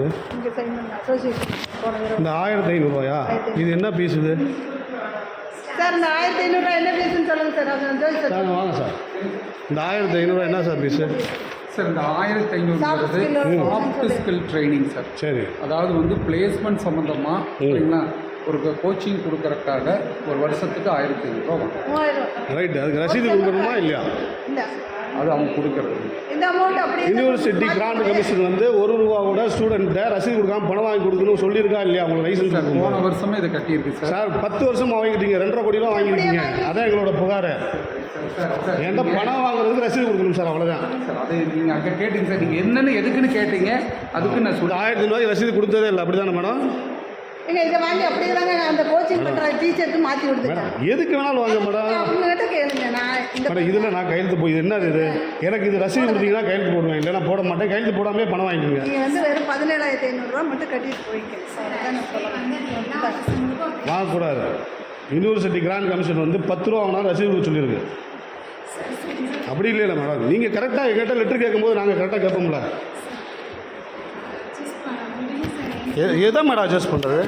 இது? இங்கே சைன் பண்ண அசோசியேஷன் போன தடவை. இந்த 1500 இது என்ன பீஸ் இது? சார் இந்த 1500 என்ன பீஸ்ன்னு சொல்லுங்கள் சார். அது ஜோதி சார் சார் வாங்க சார். இந்த 1500 என்ன சார் பீஸு? சார் இந்த 1500 சாஃப்ட் ஸ்கில் ட்ரைனிங் சார். சரி. அதாவது வந்து பிளேஸ்மெண்ட் சம்மந்தமாக சரிங்களா ஒரு கோச்சிங் கொடுக்கறதுக்காக ஒரு வருஷத்துக்கு 1500 வாங்க. 3000 ரைட்டு. அதுக்கு ரசீது கொடுக்கணுமா இல்லையா? இல்லை அது அவங்க கொடுக்கறது. இந்த அமௌண்ட் அப்படி யூனிவர்சிட்டி கிராண்ட் கமிஷன் வந்து ₹1 கூட ஸ்டூடெண்ட்டை ரசீது கொடுக்காம பணம் வாங்கி கொடுக்கணும் சொல்லியிருக்கா இல்லையா? உங்களுக்கு லைசன்ஸ் சார் போன வருஷமே இதை கட்டியிருக்கு சார். சார் 10 வருஷமாக வாங்கிட்டீங்க, 2.5 கோடி ரூபா வாங்கிட்டீங்க. அதான் எங்களோட புகார். எந்த பணம் வாங்குறதுக்கு ரசீது கொடுக்கணும் சார், அவ்வளோதான் சார். அது நீங்கள் அங்கே கேட்டீங்க சார். நீங்கள் என்னென்னு எதுக்குன்னு கேட்டீங்க, அதுக்கு நான் ஒரு 1500 ரசீது கொடுத்ததே இல்லை, அப்படி தானே மேடம்? ஏங்க இதை வாங்கி அப்படியே தாங்க அந்த கோச்சிங் பண்ணுற டீச்சருக்கு மாற்றி கொடுத்துருக்கேன். மேடம் எதுக்கு வேணாலும் வாங்க மேடம். அவங்ககிட்ட கேளுங்க. நான் இந்த மேடம் இதில் நான் கையெழுத்து போய் என்னது இது? எனக்கு இது ரசீது கொடுத்தீங்கன்னா கையெழுத்து போடுவேன், இல்லைன்னா போட மாட்டேன். கையெழுத்து போடாமே பணம் வாங்கிக்கோங்க. நீங்கள் வந்து வெறும் 17,500 மட்டும் கட்டிட்டு போய்க்கணும் சார். அதான் நான் சொல்லுவேன். வாங்கக்கூடாது. யூனிவர்சிட்டி கிராண்ட் கமிஷன் வந்து ₹10 வாங்கினா ரசீது கொடுக்க சொல்லியிருக்கு. அப்படி இல்லைல்ல மேடம். நீங்கள் கரெக்டாக எங்கிட்ட லெட்டர் கேட்கும்போது நாங்கள் கரெக்டாக கேட்போம்ல. எதை மேடம் அட்ஜஸ்ட் பண்ணுறது?